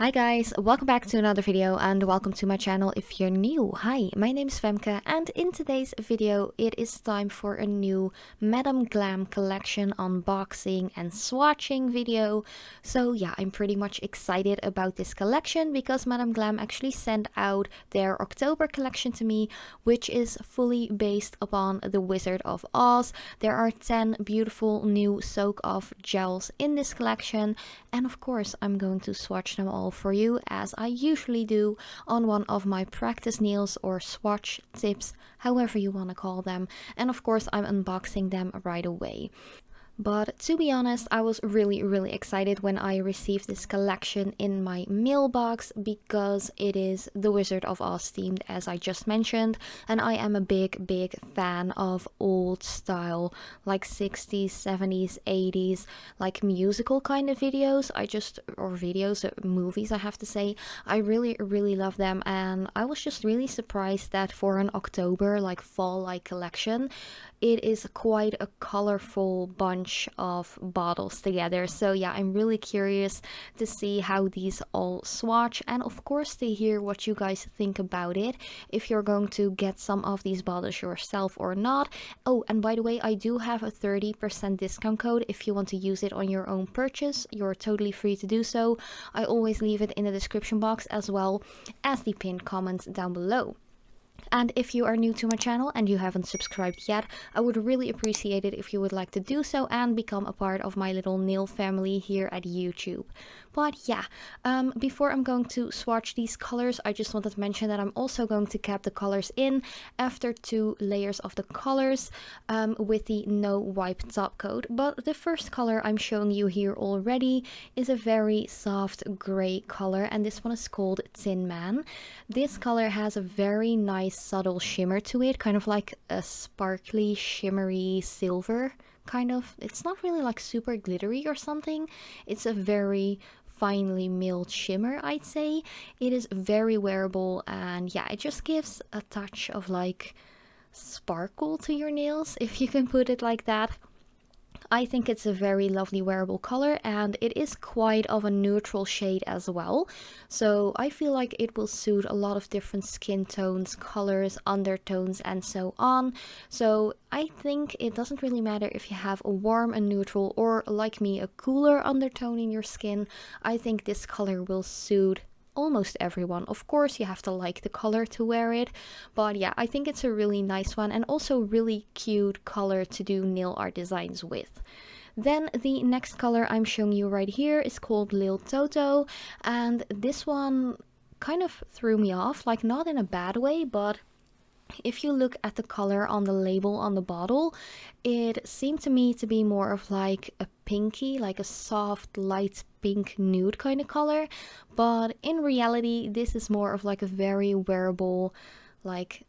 Hi guys, welcome back to another video and welcome to my channel if you're new. Hi, my name is Femke and in today's video it is time for a new Madam Glam collection unboxing and swatching video. So yeah, I'm pretty much excited about this collection because Madam Glam actually sent out their October collection to me, which is fully based upon the Wizard of Oz. There are 10 beautiful new soak-off gels in this collection and of course I'm going to swatch them all for you as I usually do on one of my practice nails or swatch tips, however you want to call them, and of course I'm unboxing them right away. But to be honest, I was really excited when I received this collection in my mailbox because it is the Wizard of Oz themed, as I just mentioned, and I am a big fan of old style, like 60s, 70s, 80s, like musical kind of videos. Movies I have to say. I really love them, and I was just really surprised that for an October, like fall-like collection, it is quite a colorful bunch of bottles together. So yeah, I'm really curious to see how these all swatch and of course to hear what you guys think about it, if you're going to get some of these bottles yourself or not. Oh, and by the way, I do have a 30% discount code. If you want to use it on your own purchase, you're totally free to do so. I always leave it in the description box as well as the pinned comment down below. And if you are new to my channel and you haven't subscribed yet, I would really appreciate it if you would like to do so and become a part of my little nail family here at YouTube. But yeah, before I'm going to swatch these colors, I just wanted to mention that I'm also going to cap the colors in after 2 layers of the colors with the no wipe top coat. But the first color I'm showing you here already is a very soft gray color, and this one is called Tin Man. This color has a very nice subtle shimmer to it, kind of like a sparkly shimmery silver kind of. It's not really like super glittery or something. It's a very finely milled shimmer, I'd say. It is very wearable and yeah, it just gives a touch of like sparkle to your nails, if you can put it like that. I think it's a very lovely wearable color and it is quite of a neutral shade as well. So I feel like it will suit a lot of different skin tones, colors, undertones and so on. So I think it doesn't really matter if you have a warm, a neutral, or like me, a cooler undertone in your skin. I think this color will suit almost everyone. Of course you have to like the color to wear it, but yeah, I think it's a really nice one and also really cute color to do nail art designs with. Then the next color I'm showing you right here is called Lil Toto, and this one kind of threw me off, like not in a bad way, but if you look at the color on the label on the bottle, it seemed to me to be more of like a pinky, like a soft light pink nude kind of color, but in reality this is more of like a very wearable, like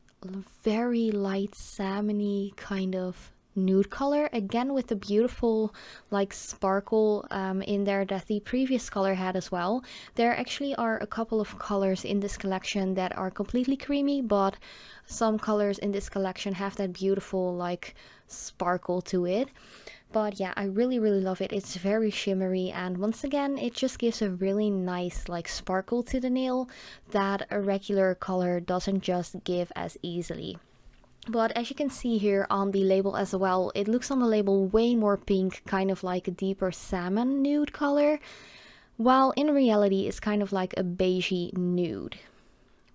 very light salmony kind of nude color, again with the beautiful like sparkle in there that the previous color had as well. There actually are a couple of colors in this collection that are completely creamy, but some colors in this collection have that beautiful like sparkle to it. But yeah, I really love it. It's very shimmery and once again it just gives a really nice like sparkle to the nail that a regular color doesn't just give as easily. But as you can see here on the label as well, it looks on the label way more pink, kind of like a deeper salmon nude color, while in reality it's kind of like a beigey nude.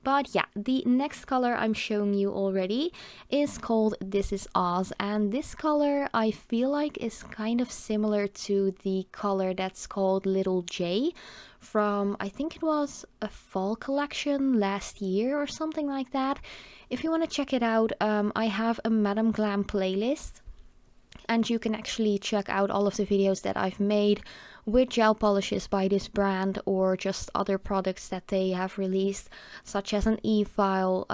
But yeah, the next color I'm showing you already is called This Is Oz, and this color I feel like is kind of similar to the color that's called Little J from, I think it was a fall collection last year or something like that. If you want to check it out, I have a Madam Glam playlist and you can actually check out all of the videos that I've made with gel polishes by this brand or just other products that they have released, such as an e-file,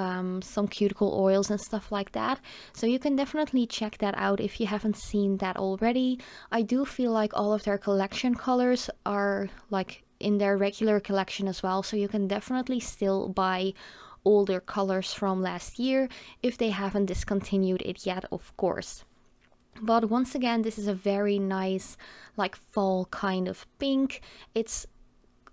some cuticle oils and stuff like that. So you can definitely check that out if you haven't seen that already. I do feel like all of their collection colors are like in their regular collection as well, so you can definitely still buy older colors from last year if they haven't discontinued it yet, of course. But once again, this is a very nice like fall kind of pink. It's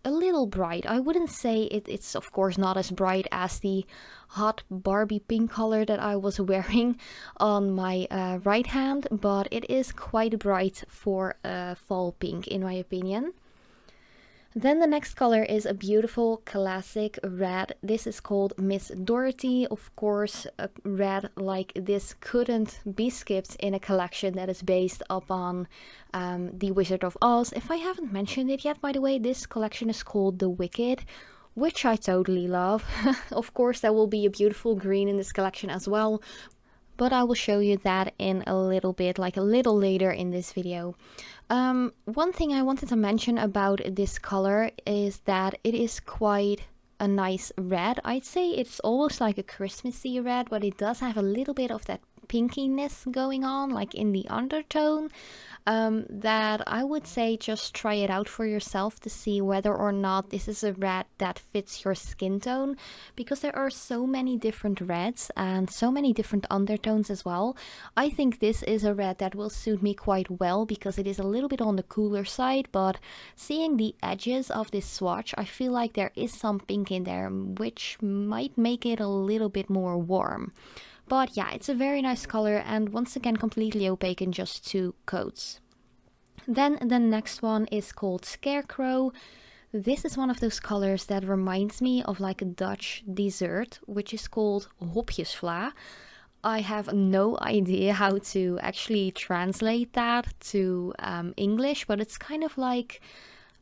a little bright. I wouldn't say it's of course not as bright as the hot Barbie pink color that I was wearing on my right hand, but it is quite bright for a fall pink in my opinion. Then the next color is a beautiful classic red. This is called Miss Dorothy. Of course, a red like this couldn't be skipped in a collection that is based upon The Wizard of Oz. If I haven't mentioned it yet, by the way, this collection is called The Wicked, which I totally love. Of course, there will be a beautiful green in this collection as well, but I will show you that in a little bit, like a little later in this video. One thing I wanted to mention about this color is that it is quite a nice red. I'd say it's almost like a Christmassy red, but it does have a little bit of that pinkiness going on, like in the undertone, that I would say just try it out for yourself to see whether or not this is a red that fits your skin tone, because there are so many different reds and so many different undertones as well. I think this is a red that will suit me quite well because it is a little bit on the cooler side, but seeing the edges of this swatch, I feel like there is some pink in there, which might make it a little bit more warm. But yeah, it's a very nice color, and once again completely opaque in just 2 coats. Then the next one is called Scarecrow. This is one of those colors that reminds me of like a Dutch dessert, which is called hopjesvla. I have no idea how to actually translate that to English, but it's kind of like,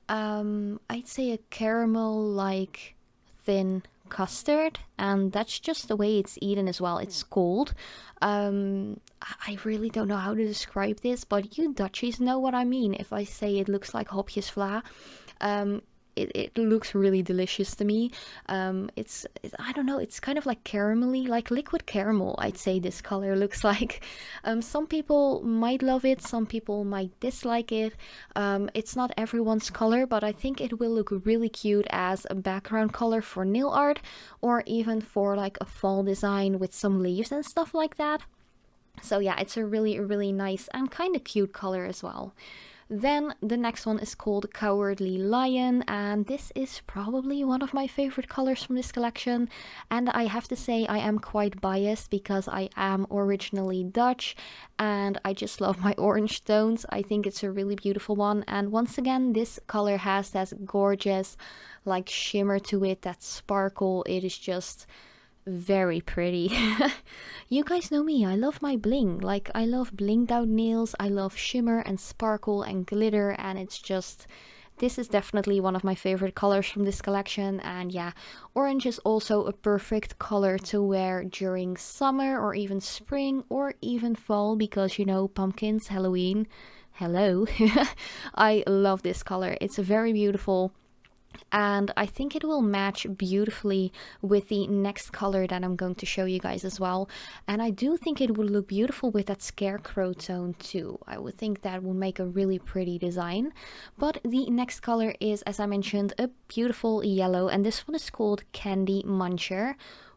I'd say a caramel-like thin custard, and that's just the way it's eaten as well. It's cold. I really don't know how to describe this, but you Dutchies know what I mean if I say it looks like hopjesvla. It looks really delicious to me. It's I don't know, it's kind of like caramelly, like liquid caramel, I'd say this color looks like. Some people might love it, some people might dislike it. It's not everyone's color, but I think it will look really cute as a background color for nail art, or even for like a fall design with some leaves and stuff like that. So yeah, it's a really nice and kind of cute color as well. Then the next one is called Cowardly Lion, and this is probably one of my favorite colors from this collection. And I have to say I am quite biased because I am originally Dutch and I just love my orange tones. I think it's a really beautiful one, and once again this color has that gorgeous like shimmer to it, that sparkle. It is just very pretty. You guys know me, I love my bling. Like, I love blinged out nails, I love shimmer and sparkle and glitter, and it's just, this is definitely one of my favorite colors from this collection. And yeah, orange is also a perfect color to wear during summer or even spring or even fall, because you know, pumpkins, Halloween, hello. I love this color, it's very beautiful. And I think it will match beautifully with the next color that I'm going to show you guys as well. And I do think it would look beautiful with that Scarecrow tone too. I would think that would make a really pretty design. But the next color is, as I mentioned, a beautiful yellow, and this one is called Candy Muncher.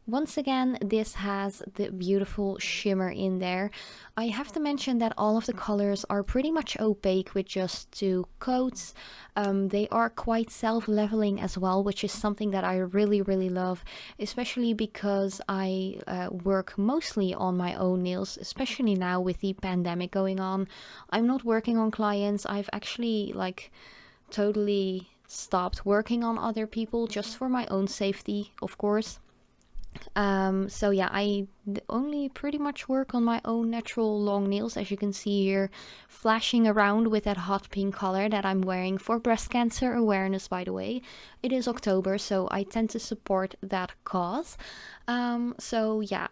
Once again, this has the beautiful shimmer in there. I have to mention that all of the colors are pretty much opaque with just 2 coats. They are quite self-leveling as well, which is something that I really love, especially because I work mostly on my own nails, especially now with the pandemic going on. I'm not working on clients. I've actually like totally stopped working on other people just for my own safety, of course. So yeah, I only pretty much work on my own natural long nails, as you can see here, flashing around with that hot pink color that I'm wearing for breast cancer awareness, by the way. It is October, so I tend to support that cause. So yeah,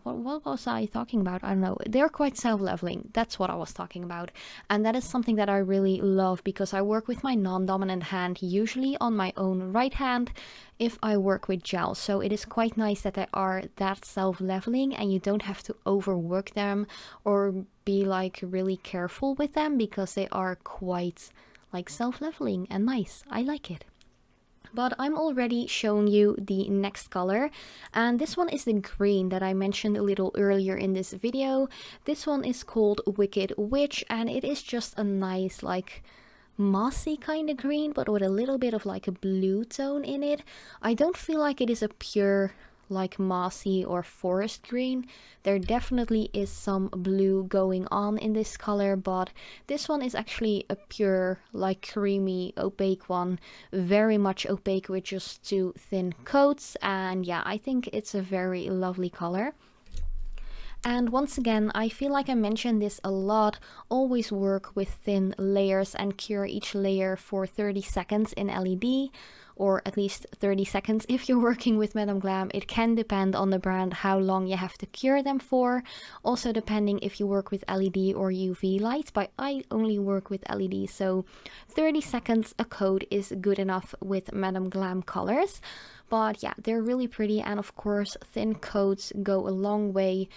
what was I talking about? I don't know. They're quite self-leveling. That's what I was talking about. And that is something that I really love, because I work with my non-dominant hand, usually on my own right hand, if I work with gel. So it is quite nice that they are that self-leveling and you don't have to overwork them or be like really careful with them, because they are quite like self-leveling and nice. I like it. But I'm already showing you the next color, and this one is the green that I mentioned a little earlier in this video. This one is called Wicked Witch, and it is just a nice like mossy kind of green, but with a little bit of like a blue tone in it. I don't feel like it is a pure like mossy or forest green. There definitely is some blue going on in this color, but this one is actually a pure like creamy opaque one, very much opaque with just 2 thin coats. And yeah, I think it's a very lovely color. And once again, I feel like I mentioned this a lot, always work with thin layers and cure each layer for 30 seconds in LED, or at least 30 seconds if you're working with Madam Glam. It can depend on the brand how long you have to cure them for, also depending if you work with LED or UV light, but I only work with LED, so 30 seconds a coat is good enough with Madam Glam colors. But yeah, they're really pretty, and of course thin coats go a long way.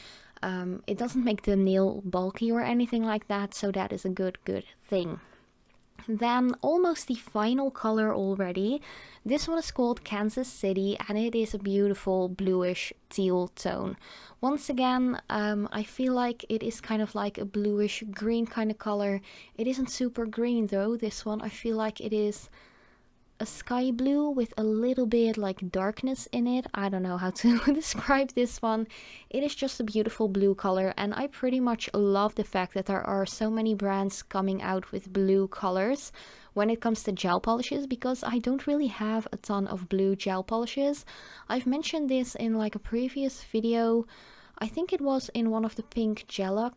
It doesn't make the nail bulky or anything like that, so that is a good thing. Then almost the final color already. This one is called Kansas City, and it is a beautiful bluish teal tone. Once again, I feel like it is kind of like a bluish green kind of color. It isn't super green though, this one. I feel like it is a sky blue with a little bit like darkness in it. I don't know how to describe this one. It is just a beautiful blue color, and I pretty much love the fact that there are so many brands coming out with blue colors when it comes to gel polishes, because I don't really have a ton of blue gel polishes. I've mentioned this in like a previous video. I think it was in one of the pink gel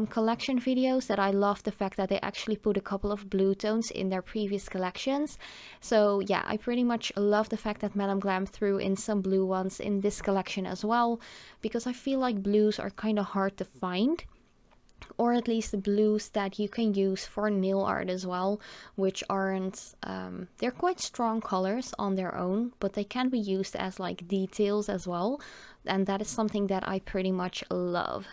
collection videos, that I love the fact that they actually put a couple of blue tones in their previous collections. So yeah, I pretty much love the fact that Madam Glam threw in some blue ones in this collection as well, because I feel like blues are kind of hard to find. Or at least the blues that you can use for nail art as well, which aren't, they're quite strong colors on their own, but they can be used as like details as well, and that is something that I pretty much love.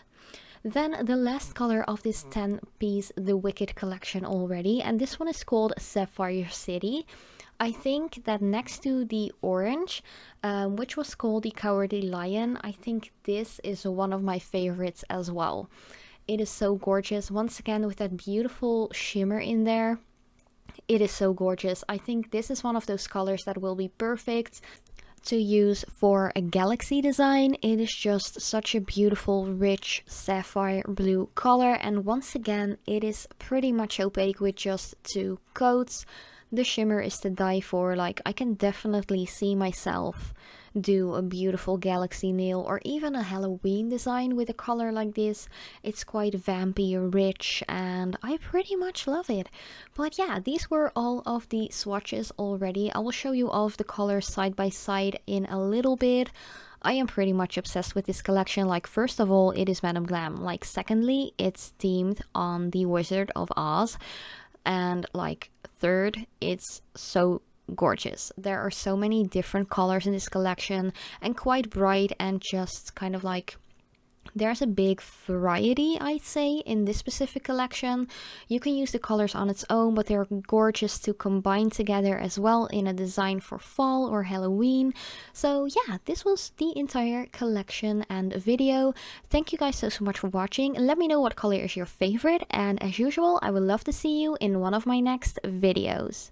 Then the last color of this 10-piece The Wicked collection already, and this one is called Sapphire City. I think that next to the orange, which was called the Cowardly Lion, I think this is one of my favorites as well. It is so gorgeous, once again with that beautiful shimmer in there. It is so gorgeous. I think this is one of those colors that will be perfect to use for a galaxy design. It is just such a beautiful, rich sapphire blue color, and once again it is pretty much opaque with just 2 coats. The shimmer is to die for. Like, I can definitely see myself do a beautiful galaxy nail or even a Halloween design with a color like this. It's quite vampy, rich, and I pretty much love it. But yeah, these were all of the swatches already. I will show you all of the colors side by side in a little bit. I am pretty much obsessed with this collection. Like, first of all, it is Madam Glam. Like, secondly, it's themed on the Wizard of Oz. And like, third, it's so gorgeous. There are so many different colors in this collection, and quite bright, and just kind of like, there's a big variety, I'd say, in this specific collection. You can use the colors on its own, but they're gorgeous to combine together as well in a design for fall or Halloween. So yeah, this was the entire collection and video. Thank you guys so much for watching. Let me know what color is your favorite, and as usual, I would love to see you in one of my next videos.